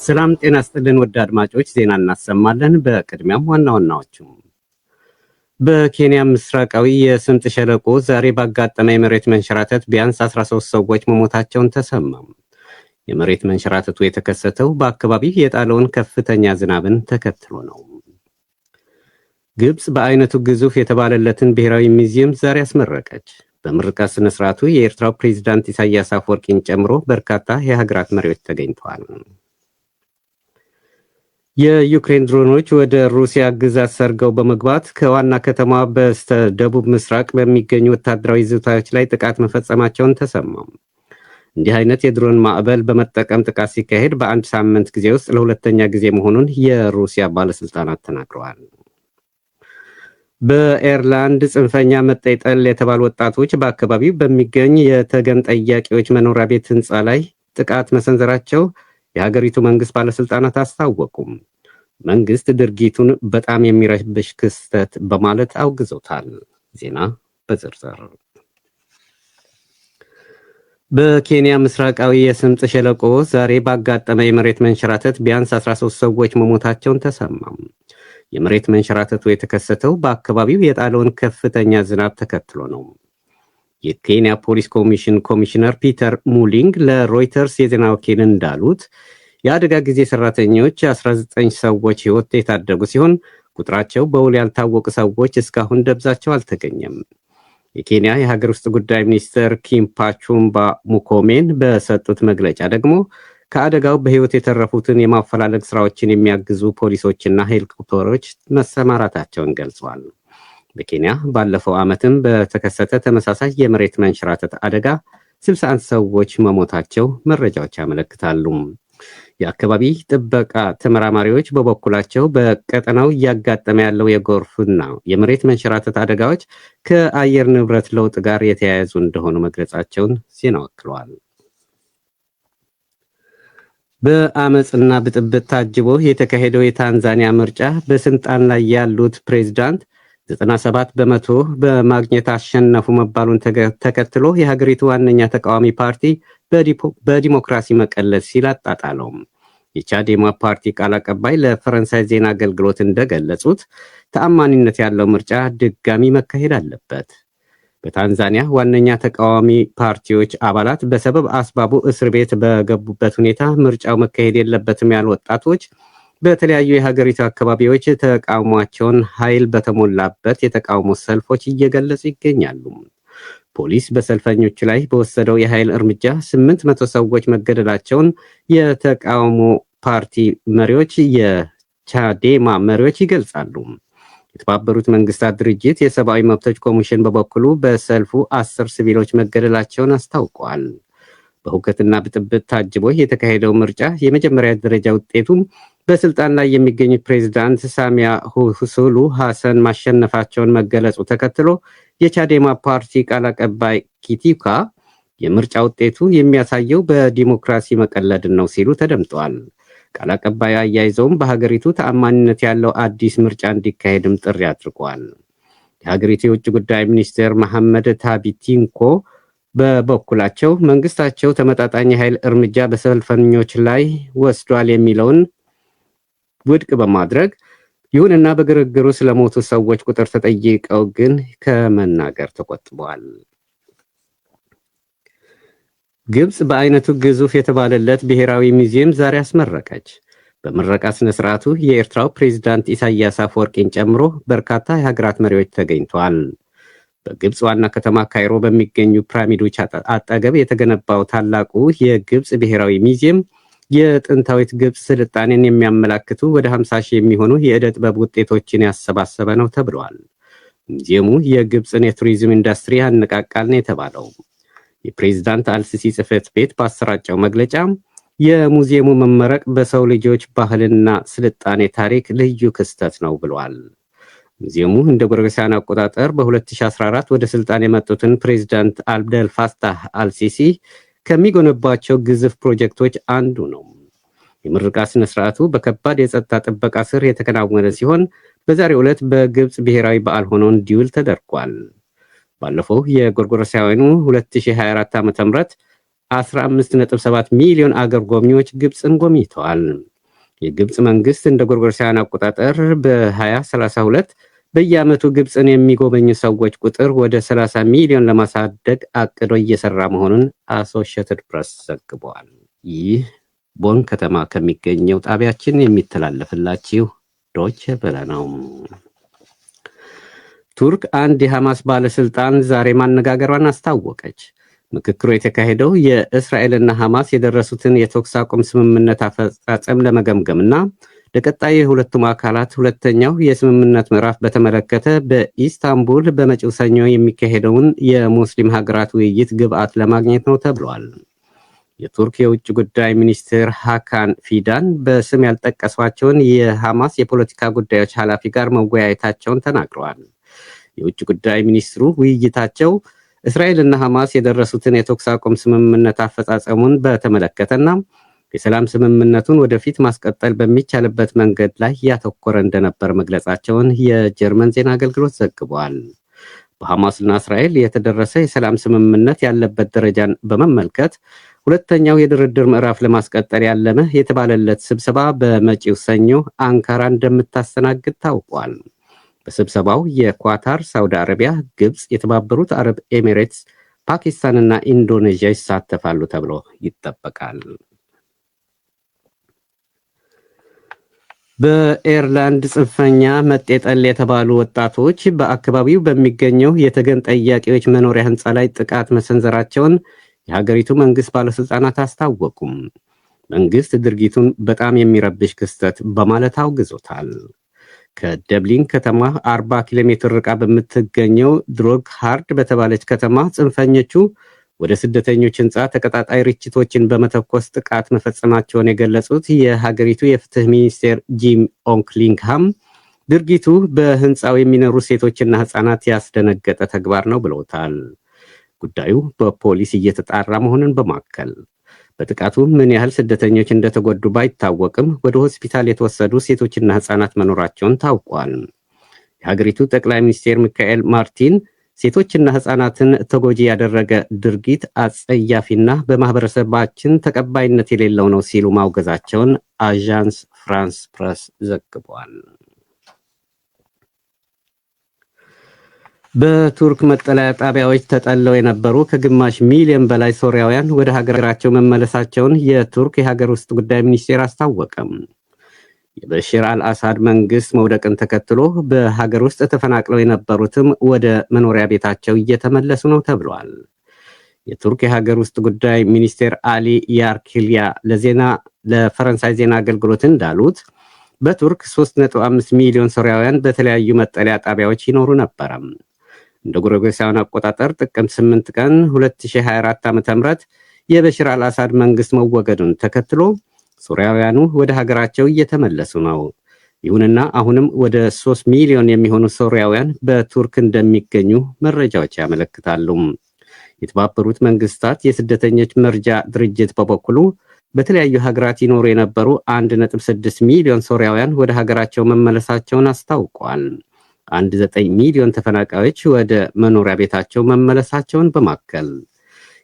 ሰላም ጤና ይስጥልን ውድ አድማጮች፣ ዜና እናሰማለን። በቅድሚያም ዋና ዋናዎቹ። በኬንያ ምስራቃዊ የስምጥ ሸለቆ ዛሬ ባጋጠመ የመሬት መንሸራተት ቢያንስ 13 ሰዎች መሞታቸውን ተሰማ። የመሬት መንሸራተቱ የተከሰተው በአካባቢው የጣለውን ከፍተኛ ዝናብን ተከትሎ ነው። ግብጽ በአይነቱ ግዙፍ የተባለለትን ብሔራዊ ሙዚየም ዛሬ አስመረቀች። በምርቃት ስነ ስርዓቱ የኤርትራው ፕሬዝዳንት ኢሳያስ አፈወርቂን ጨምሮ በርካታ የሀገራት መሪዎች ተገኝተዋል። የዩክሬን ድሮኖች ወደ ሩሲያ ግዛት ሰርገው በመግባት ከዋና ከተማ በስተ ደቡብ ምስራቅ በሚገኙ ወታደራዊ ይዞታዎች ላይ ጥቃት መፈጸማቸውን ተሰማ። እንዲህ አይነት የድሮን ማዕበል በመጠቀም ጥቃት ሲካሄድ በአንድ ሳምንት ጊዜ ውስጥ ለሁለተኛ ጊዜ መሆኑን የሩሲያ ባለስልጣናት ተናግረዋል። በኤርላንድ ጽንፈኛ መጠይጠል የተባሉ ወጣቶች በአካባቢው በሚገኝ የተገን ጠያቂዎች መኖሪያ ቤት ህንፃ ላይ ጥቃት መሰንዘራቸው የሀገሪቱ መንግስት ባለስልጣናት አስታወቁም። መንግስት ድርጊቱን በጣም የሚረብሽ ክስተት በማለት አውግዞታል። ዜና በዝርዝር። በኬንያ ምስራቃዊ የስምጥ ሸለቆ ዛሬ ባጋጠመ የመሬት መንሸራተት ቢያንስ 13 ሰዎች መሞታቸውን ተሰማ። የመሬት መንሸራተቱ የተከሰተው በአካባቢው የጣለውን ከፍተኛ ዝናብ ተከትሎ ነው። የኬንያ ፖሊስ ኮሚሽን ኮሚሽነር ፒተር ሙሊንግ ለሮይተርስ የዜና ወኪል እንዳሉት የአደጋ ጊዜ ሰራተኞች 19 ሰዎች ህይወት የታደጉ ሲሆን ቁጥራቸው በውል ያልታወቁ ሰዎች እስካሁን ደብዛቸው አልተገኘም። የኬንያ የሀገር ውስጥ ጉዳይ ሚኒስትር ኪምፓቹምባ ሙኮሜን በሰጡት መግለጫ ደግሞ ከአደጋው በህይወት የተረፉትን የማፈላለግ ስራዎችን የሚያግዙ ፖሊሶችና ሄሊኮፕተሮች መሰማራታቸውን ገልጸዋል። በኬንያ ባለፈው ዓመትም በተከሰተ ተመሳሳይ የመሬት መንሸራተት አደጋ 61 ሰዎች መሞታቸው መረጃዎች ያመለክታሉ። የአካባቢ ጥበቃ ተመራማሪዎች በበኩላቸው በቀጠናው እያጋጠመ ያለው የጎርፍና የመሬት መንሸራተት አደጋዎች ከአየር ንብረት ለውጥ ጋር የተያያዙ እንደሆኑ መግለጻቸውን ዜና ወክለዋል። በአመፅና ብጥብጥ ታጅቦ የተካሄደው የታንዛኒያ ምርጫ በስልጣን ላይ ያሉት ፕሬዝዳንት 97 በመቶ በማግኘት አሸነፉ መባሉን ተከትሎ የሀገሪቱ ዋነኛ ተቃዋሚ ፓርቲ በዲሞክራሲ መቀለድ ሲል አጣጣለው። የቻዴማ ፓርቲ ቃል አቀባይ ለፈረንሳይ ዜና አገልግሎት እንደገለጹት ተአማኒነት ያለው ምርጫ ድጋሚ መካሄድ አለበት። በታንዛኒያ ዋነኛ ተቃዋሚ ፓርቲዎች አባላት በሰበብ አስባቡ እስር ቤት በገቡበት ሁኔታ ምርጫው መካሄድ የለበትም ያሉ ወጣቶች በተለያዩ የሀገሪቱ አካባቢዎች ተቃውሟቸውን ኃይል በተሞላበት የተቃውሞ ሰልፎች እየገለጹ ይገኛሉ። ፖሊስ በሰልፈኞቹ ላይ በወሰደው የኃይል እርምጃ 800 ሰዎች መገደላቸውን የተቃውሞ ፓርቲ መሪዎች የቻዴማ መሪዎች ይገልጻሉ። የተባበሩት መንግስታት ድርጅት የሰብአዊ መብቶች ኮሚሽን በበኩሉ በሰልፉ 10 ሲቪሎች መገደላቸውን አስታውቀዋል። በሁከትና ብጥብጥ ታጅቦ የተካሄደው ምርጫ የመጀመሪያ ደረጃ ውጤቱም በስልጣን ላይ የሚገኙት ፕሬዝዳንት ሳሚያ ሁሱሉ ሐሰን ማሸነፋቸውን መገለጹ ተከትሎ የቻዴማ ፓርቲ ቃል አቀባይ ኪቲካ የምርጫ ውጤቱ የሚያሳየው በዲሞክራሲ መቀለድን ነው ሲሉ ተደምጠዋል። ቃል አቀባዩ አያይዘውም በሀገሪቱ ተአማኒነት ያለው አዲስ ምርጫ እንዲካሄድም ጥሪ አድርጓል። የሀገሪቱ የውጭ ጉዳይ ሚኒስትር መሐመድ ታቢቲንኮ በበኩላቸው መንግስታቸው ተመጣጣኝ ኃይል እርምጃ በሰልፈኞች ላይ ወስዷል የሚለውን ውድቅ በማድረግ ይሁንና በግርግሩ ስለሞቱ ሰዎች ቁጥር ተጠይቀው ግን ከመናገር ተቆጥበዋል። ግብጽ በአይነቱ ግዙፍ የተባለለት ብሔራዊ ሙዚየም ዛሬ አስመረቀች። በምረቃ ስነ ስርዓቱ የኤርትራው ፕሬዝዳንት ኢሳያስ አፈወርቂን ጨምሮ በርካታ የሀገራት መሪዎች ተገኝተዋል። በግብጽ ዋና ከተማ ካይሮ በሚገኙ ፒራሚዶች አጠገብ የተገነባው ታላቁ የግብጽ ብሔራዊ ሙዚየም የጥንታዊት ግብጽ ስልጣኔን የሚያመላክቱ ወደ 50 ሺህ የሚሆኑ የዕደ ጥበብ ውጤቶችን ያሰባሰበ ነው ተብሏል። ሙዚየሙ የግብጽን የቱሪዝም ኢንዱስትሪ ያነቃቃል ነው የተባለው። የፕሬዝዳንት አልሲሲ ጽሕፈት ቤት ባሰራጨው መግለጫ የሙዚየሙ መመረቅ በሰው ልጆች ባህልና ስልጣኔ ታሪክ ልዩ ክስተት ነው ብሏል። ሙዚየሙ እንደ ጎርጎሮሳውያን አቆጣጠር በ2014 ወደ ስልጣን የመጡትን ፕሬዝዳንት አብደል ፋታህ አልሲሲ ከሚጎነባቸው ግዙፍ ፕሮጀክቶች አንዱ ነው። የምርቃት ስነ ስርዓቱ በከባድ የጸጥታ ጥበቃ ስር የተከናወነ ሲሆን በዛሬው ዕለት በግብጽ ብሔራዊ በዓል ሆኖ እንዲውል ተደርጓል። ባለፈው የጎርጎሮሳውያኑ 2024 ዓ.ም 15.7 ሚሊዮን አገር ጎብኚዎች ግብጽን ጎብኝተዋል። የግብጽ መንግስት እንደ ጎርጎሮሳውያን አቆጣጠር በ2032 በየዓመቱ ግብጽን የሚጎበኙ ሰዎች ቁጥር ወደ 30 ሚሊዮን ለማሳደግ አቅዶ እየሰራ መሆኑን አሶሺየትድ ፕሬስ ዘግቧል። ይህ ቦን ከተማ ከሚገኘው ጣቢያችን የሚተላለፍላችሁ ዶይቼ ቬለ ነው። ቱርክ አንድ የሐማስ ባለስልጣን ዛሬ ማነጋገሯን አስታወቀች። ምክክሩ የተካሄደው የእስራኤልና ሐማስ የደረሱትን የተኩስ አቁም ስምምነት አፈጻጸም ለመገምገምና ለቀጣይ የሁለቱም አካላት ሁለተኛው የስምምነት ምዕራፍ በተመለከተ በኢስታንቡል በመጪው ሰኞ የሚካሄደውን የሙስሊም ሀገራት ውይይት ግብዓት ለማግኘት ነው ተብሏል። የቱርክ የውጭ ጉዳይ ሚኒስትር ሃካን ፊዳን በስም ያልጠቀሷቸውን የሐማስ የፖለቲካ ጉዳዮች ኃላፊ ጋር መወያየታቸውን ተናግረዋል። የውጭ ጉዳይ ሚኒስትሩ ውይይታቸው እስራኤልና ሐማስ የደረሱትን የተኩስ አቁም ስምምነት አፈጻጸሙን በተመለከተና የሰላም ስምምነቱን ወደፊት ማስቀጠል በሚቻልበት መንገድ ላይ ያተኮረ እንደነበር መግለጻቸውን የጀርመን ዜና አገልግሎት ዘግቧል። በሐማስና እስራኤል የተደረሰ የሰላም ስምምነት ያለበት ደረጃን በመመልከት ሁለተኛው የድርድር ምዕራፍ ለማስቀጠል ያለመ የተባለለት ስብሰባ በመጪው ሰኞ አንካራ እንደምታስተናግድ ታውቋል። በስብሰባው የኳታር፣ ሳውዲ አረቢያ፣ ግብጽ፣ የተባበሩት አረብ ኤሚሬትስ፣ ፓኪስታንና ኢንዶኔዥያ ይሳተፋሉ ተብሎ ይጠበቃል። በኤርላንድ ጽንፈኛ መጤጠል የተባሉ ወጣቶች በአካባቢው በሚገኘው የተገን ጠያቂዎች መኖሪያ ህንፃ ላይ ጥቃት መሰንዘራቸውን የሀገሪቱ መንግስት ባለስልጣናት አስታወቁም። መንግስት ድርጊቱን በጣም የሚረብሽ ክስተት በማለት አውግዞታል። ከደብሊን ከተማ 40 ኪሎ ሜትር ርቃ በምትገኘው ድሮግ ሃርድ በተባለች ከተማ ጽንፈኞቹ ወደ ስደተኞች ህንፃ ተቀጣጣይ ርችቶችን በመተኮስ ጥቃት መፈጸማቸውን የገለጹት የሀገሪቱ የፍትህ ሚኒስቴር ጂም ኦንክሊንግሃም ድርጊቱ በህንፃው የሚኖሩ ሴቶችና ህፃናት ያስደነገጠ ተግባር ነው ብለውታል። ጉዳዩ በፖሊስ እየተጣራ መሆኑን በማከል በጥቃቱ ምን ያህል ስደተኞች እንደተጎዱ ባይታወቅም ወደ ሆስፒታል የተወሰዱ ሴቶችና ህፃናት መኖራቸውን ታውቋል። የሀገሪቱ ጠቅላይ ሚኒስትር ሚካኤል ማርቲን ሴቶችና ህፃናትን ተጎጂ ያደረገ ድርጊት አጸያፊና በማህበረሰባችን ተቀባይነት የሌለው ነው ሲሉ ማውገዛቸውን አዣንስ ፍራንስ ፕረስ ዘግቧል። በቱርክ መጠለያ ጣቢያዎች ተጠለው የነበሩ ከግማሽ ሚሊዮን በላይ ሶሪያውያን ወደ ሀገራቸው መመለሳቸውን የቱርክ የሀገር ውስጥ ጉዳይ ሚኒስቴር አስታወቀም። የበሽር አልአሳድ መንግስት መውደቅን ተከትሎ በሀገር ውስጥ ተፈናቅለው የነበሩትም ወደ መኖሪያ ቤታቸው እየተመለሱ ነው ተብሏል። የቱርክ የሀገር ውስጥ ጉዳይ ሚኒስቴር አሊ ያርኪሊያ ለፈረንሳይ ዜና አገልግሎት እንዳሉት በቱርክ 3.5 ሚሊዮን ሶሪያውያን በተለያዩ መጠለያ ጣቢያዎች ይኖሩ ነበረ። እንደ ጎርጎሮሳውያን አቆጣጠር ጥቅምት 8 ቀን 2024 ዓ.ም የበሽር አልአሳድ መንግስት መወገዱን ተከትሎ ሶሪያውያኑ ወደ ሀገራቸው እየተመለሱ ነው። ይሁንና አሁንም ወደ 3 ሚሊዮን የሚሆኑ ሶሪያውያን በቱርክ እንደሚገኙ መረጃዎች ያመለክታሉ። የተባበሩት መንግስታት የስደተኞች መርጃ ድርጅት በበኩሉ በተለያዩ ሀገራት ይኖሩ የነበሩ 1.6 ሚሊዮን ሶሪያውያን ወደ ሀገራቸው መመለሳቸውን አስታውቋል። 1.9 ሚሊዮን ተፈናቃዮች ወደ መኖሪያ ቤታቸው መመለሳቸውን በማከል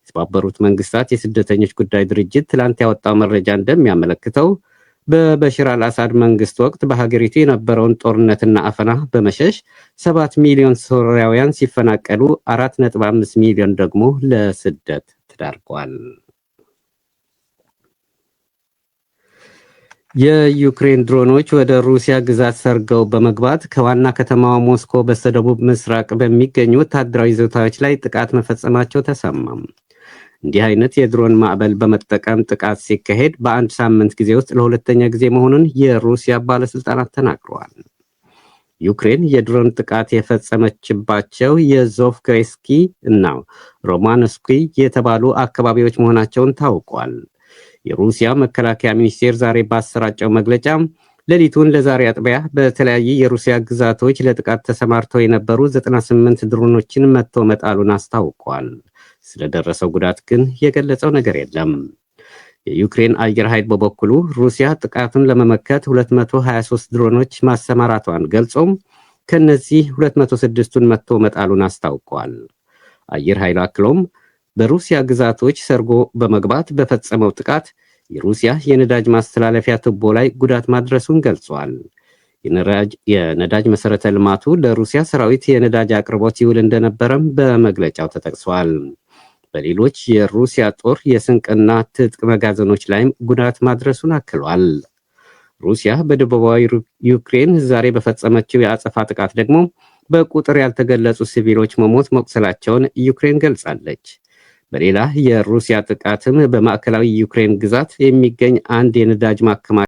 የተባበሩት መንግስታት የስደተኞች ጉዳይ ድርጅት ትላንት ያወጣው መረጃ እንደሚያመለክተው በበሽር አልአሳድ መንግስት ወቅት በሀገሪቱ የነበረውን ጦርነትና አፈና በመሸሽ 7 ሚሊዮን ሶሪያውያን ሲፈናቀሉ 4.5 ሚሊዮን ደግሞ ለስደት ተዳርገዋል። የዩክሬን ድሮኖች ወደ ሩሲያ ግዛት ሰርገው በመግባት ከዋና ከተማዋ ሞስኮ በስተደቡብ ምስራቅ በሚገኙ ወታደራዊ ይዞታዎች ላይ ጥቃት መፈጸማቸው ተሰማም። እንዲህ አይነት የድሮን ማዕበል በመጠቀም ጥቃት ሲካሄድ በአንድ ሳምንት ጊዜ ውስጥ ለሁለተኛ ጊዜ መሆኑን የሩሲያ ባለስልጣናት ተናግረዋል። ዩክሬን የድሮን ጥቃት የፈጸመችባቸው የዞቭክሬስኪ እና ሮማንስኪ የተባሉ አካባቢዎች መሆናቸውን ታውቋል። የሩሲያ መከላከያ ሚኒስቴር ዛሬ ባሰራጨው መግለጫ ሌሊቱን ለዛሬ አጥቢያ በተለያዩ የሩሲያ ግዛቶች ለጥቃት ተሰማርተው የነበሩ 98 ድሮኖችን መትቶ መጣሉን አስታውቋል። ስለደረሰው ጉዳት ግን የገለጸው ነገር የለም። የዩክሬን አየር ኃይል በበኩሉ ሩሲያ ጥቃቱን ለመመከት 223 ድሮኖች ማሰማራቷን ገልጾም ከነዚህ 206ቱን መትቶ መጣሉን አስታውቋል። አየር ኃይል አክሎም በሩሲያ ግዛቶች ሰርጎ በመግባት በፈጸመው ጥቃት የሩሲያ የነዳጅ ማስተላለፊያ ቱቦ ላይ ጉዳት ማድረሱን ገልጿል። የነዳጅ መሰረተ ልማቱ ለሩሲያ ሰራዊት የነዳጅ አቅርቦት ይውል እንደነበረም በመግለጫው ተጠቅሷል። በሌሎች የሩሲያ ጦር የስንቅና ትጥቅ መጋዘኖች ላይም ጉዳት ማድረሱን አክሏል። ሩሲያ በደቡባዊ ዩክሬን ዛሬ በፈጸመችው የአጸፋ ጥቃት ደግሞ በቁጥር ያልተገለጹ ሲቪሎች መሞት መቁሰላቸውን ዩክሬን ገልጻለች። በሌላ የሩሲያ ጥቃትም በማዕከላዊ ዩክሬን ግዛት የሚገኝ አንድ የነዳጅ ማከማቻ